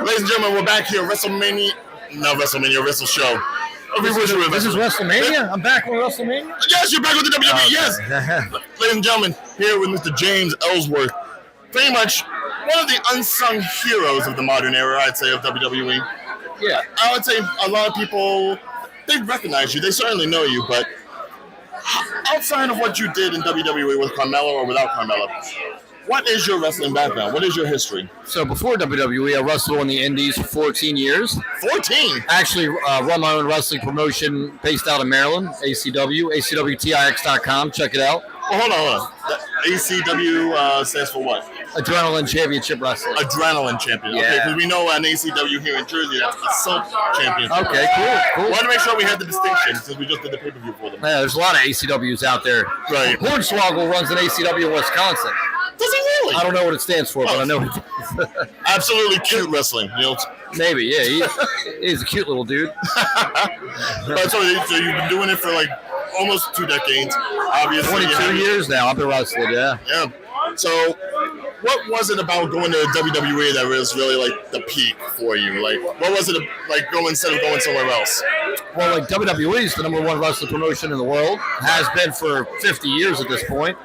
Ladies and gentlemen, we're back here at WrestleShow. This is WrestleMania? I'm back with WrestleMania? Yes, you're back with the WWE, yes. Ladies and gentlemen, here with Mr. James Ellsworth. Pretty much one of the unsung heroes of the modern era, I'd say, of WWE. Yeah. I would say a lot of people, they recognize you. They certainly know you, but outside of what you did in WWE with Carmella or without Carmella, what is your wrestling background? What is your history? So before WWE, I wrestled in the Indies for 14 years. 14? Actually, run my own wrestling promotion based out of Maryland, ACW, ACWTIX.com. Check it out. Well, hold on. ACW stands for what? Adrenaline Championship Wrestling. Adrenaline Champion. Yeah. Okay, because we know an ACW here in Jersey, that's Assault Championship. Okay, cool. Wanted to make sure we had the distinction since we just did the pay-per-view for them. Yeah, there's a lot of ACWs out there. Right. Hornswoggle runs an ACW in Wisconsin. Does he really? I don't know what it stands for, but I know it does. Absolutely cute wrestling. You know? Maybe, yeah. He's a cute little dude. But so you've been doing it for like almost 2 decades, obviously. 22 years now. I've been wrestling, yeah. Yeah. So what was it about going to WWE that was really like the peak for you? Like, what was it like going instead of going somewhere else? Well, like WWE is the number one wrestling promotion in the world. Has been for 50 years at this point.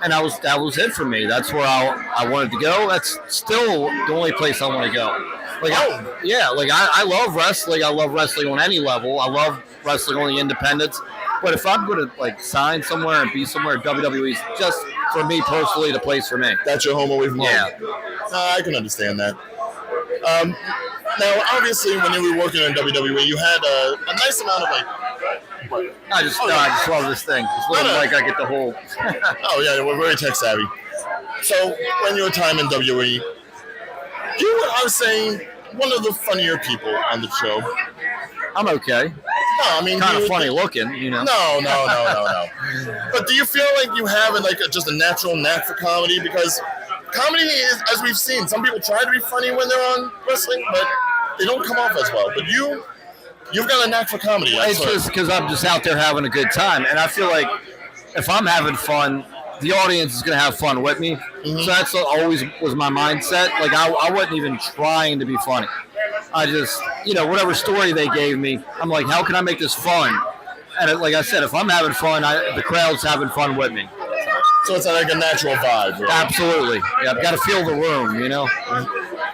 And that was it for me. That's where I wanted to go. That's still the only place I want to go. Like, I love wrestling. I love wrestling on any level. I love wrestling on the independents. But if I'm going to like sign somewhere and be somewhere, WWE's just for me personally the place for me. That's your home away from home. Yeah. I can understand that. Now, obviously, when you were working in WWE, you had a nice amount of like. What? I just love this thing. It's like I get the whole. Oh yeah, we're very tech savvy. So when your time in WWE, you were, I was saying, one of the funnier people on the show. I'm okay. No, I mean kind of funny looking, you know. No. But do you feel like you have just a natural knack for comedy? Because comedy is, as we've seen, some people try to be funny when they're on wrestling, but they don't come off as well. But you've got a knack for comedy. It's just because I'm just out there having a good time, and I feel like if I'm having fun, the audience is going to have fun with me. Mm-hmm. So that's always was my mindset. Like I wasn't even trying to be funny. I just, whatever story they gave me, I'm like, how can I make this fun? And like I said, if I'm having fun, the crowd's having fun with me. So it's like a natural vibe. Right? Absolutely. Yeah, I've got to feel the room,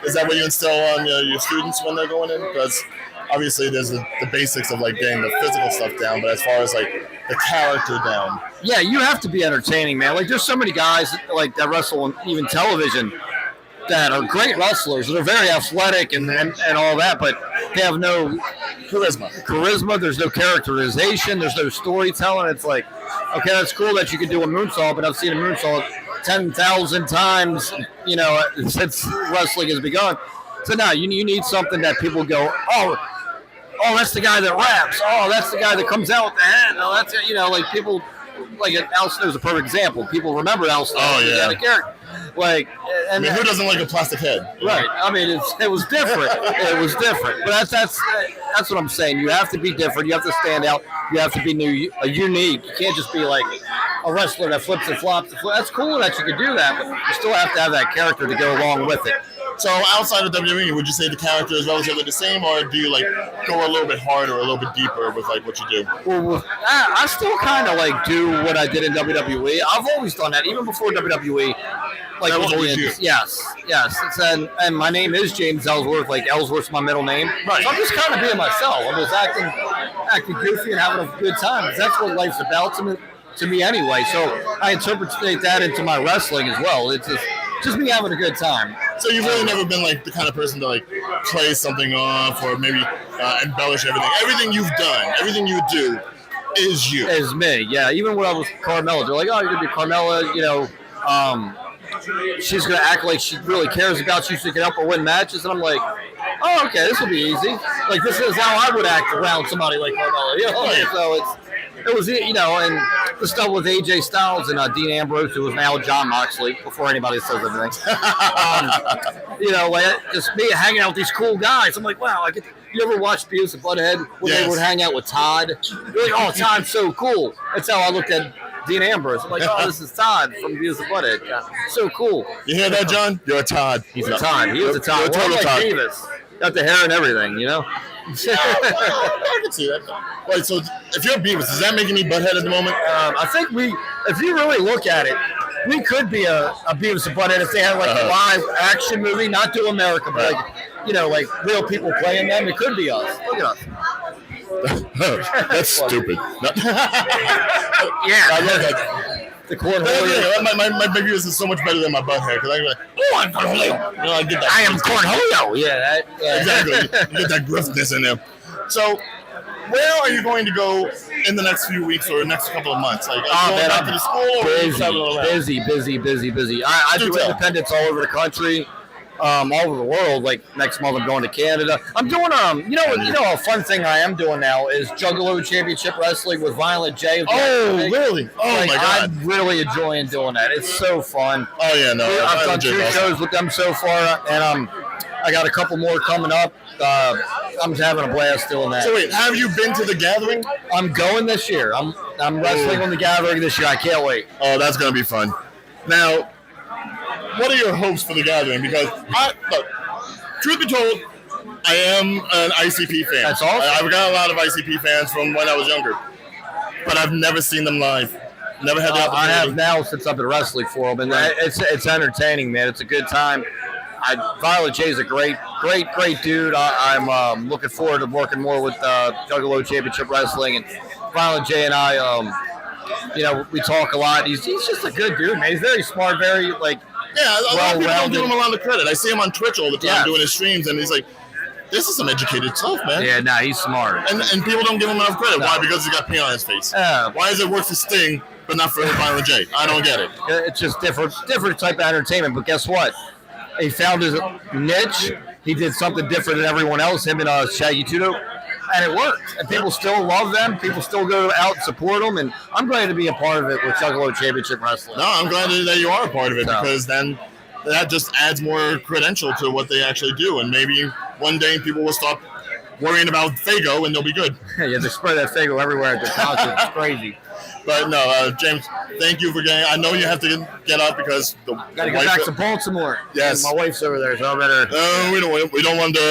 Is that what you instill on your students when they're going in? Because obviously there's the basics of like getting the physical stuff down, but as far as like the character down. Yeah, you have to be entertaining, man. Like there's so many guys like that wrestle on even television that are great wrestlers. They're very athletic and all that, but they have no charisma. There's no characterization. There's no storytelling. It's like, okay, that's cool that you can do a moonsault, but I've seen a moonsault 10,000 times, since wrestling has begun. So now you need something that people go, oh, that's the guy that raps. Oh, that's the guy that comes out with the head. Oh, that's like people, like Al Snow's a perfect example. People remember Al Snow. Oh yeah. Like, and who doesn't like a plastic head? Right. I mean, it was different. It was different. But that's what I'm saying. You have to be different. You have to stand out. You have to be unique. You can't just be like a wrestler that flips and flops. That's cool that you can do that, but you still have to have that character to go along with it. So outside of WWE, would you say the character is relatively the same, or do you like go a little bit harder, a little bit deeper with like what you do? Well, I still kind of like do what I did in WWE. I've always done that, even before WWE. Like that was always you. Yes. And my name is James Ellsworth. Like Ellsworth's my middle name. Right. So I'm just kind of being myself. I'm just acting goofy and having a good time. That's what life's about to me anyway. So I interpret that into my wrestling as well. It's just me having a good time. So you've really never been like the kind of person to like play something off or maybe embellish everything. Everything you've done, everything you do is you. Is me, yeah. Even when I was Carmella, they're like, oh, you're going to be Carmella, she's going to act like she really cares about you so you can help her win matches. And I'm like, oh, okay, this will be easy. Like, this is how I would act around somebody like Carmella. So it was, and the stuff with AJ Styles and Dean Ambrose, who was now John Moxley, before anybody says anything. Just me hanging out with these cool guys. I'm like, wow, you ever watch Beavis and Butthead when they would hang out with Todd? You're like, oh, Todd's so cool. That's how I looked at Dean Ambrose. I'm like, oh, this is Todd from Beavis and Butthead. Yeah, so cool. You hear that, John? You're a Todd. He's a Todd. He is a Todd. You're a total like Todd. Davis. Got the hair and everything, you know? I can see that. Wait, so if you're Beavis, does that make me butthead at the moment? I think if you really look at it, we could be a Beavis and Butthead if they had like a live action movie, not to America, but like, you know, like real people playing them. It could be us. Look at us. That's stupid. No. Yeah. I love that. The cornholio. My Beavis is so much better than my butthead because I go like, oh, I'm cornholio. You know, I get that. I am cornholio. Yeah. Exactly. You get that gruffness in there. So, where are you going to go in the next few weeks or next couple of months? Like, are you going back to the school or are you traveling around? Busy. I do independents all over the country, all over the world. Like next month, I'm going to Canada. I'm doing you know, a fun thing I am doing now is Juggalo Championship Wrestling with Violent J. Oh, really? Oh like, my God! I'm really enjoying doing that. It's so fun. Oh yeah, no. I've done 2 shows with them so far, and I got a couple more coming up. I'm having a blast doing that. So wait, have you been to the Gathering? I'm going this year. I'm wrestling on the Gathering this year. I can't wait. Oh, that's gonna be fun. Now, what are your hopes for the Gathering? Because look, truth be told, I am an ICP fan. That's awesome. I've got a lot of ICP fans from when I was younger, but I've never seen them live. Never had the opportunity. I have now since I've been wrestling for them, and it's entertaining, man. It's a good time. Violent J is a great dude. I'm looking forward to working more with Juggalo Championship Wrestling, and Violent J and I, you know, we talk a lot. He's just a good dude, man. He's very smart, very like. Yeah, a lot of people don't give him a lot of credit. I see him on Twitch all the time doing his streams, and he's like, this is some educated stuff, man. Yeah, nah, he's smart. And people don't give him enough credit. Why? Because he's got paint on his face. Why does it work for Sting, but not for Violent J? I don't get it. It's just different type of entertainment. But guess what? He found his niche. He did something different than everyone else, him and Shaggy Tudo, and it worked. And people still love them. People still go out and support them. And I'm glad to be a part of it with Juggalo Championship Wrestling. No, I'm glad that you are a part of it because then that just adds more credential to what they actually do. And maybe one day people will stop worrying about Fago and they'll be good. Yeah, they spread that Fago everywhere at the concert. It's crazy. But no, James, thank you for getting. I know you have to get up because the gotta get back to Baltimore. Yes, my wife's over there, so I better. We don't want to.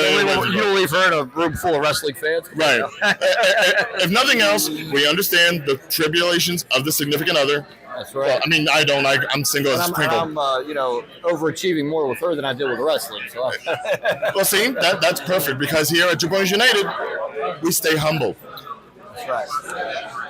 You don't leave her in a room full of wrestling fans, right? If nothing else, we understand the tribulations of the significant other. That's right. Well, I mean, I don't. I'm single as a sprinkle. I'm overachieving more with her than I did with wrestling. So. Well, see, that's perfect because here at Japan United, we stay humble. That's right.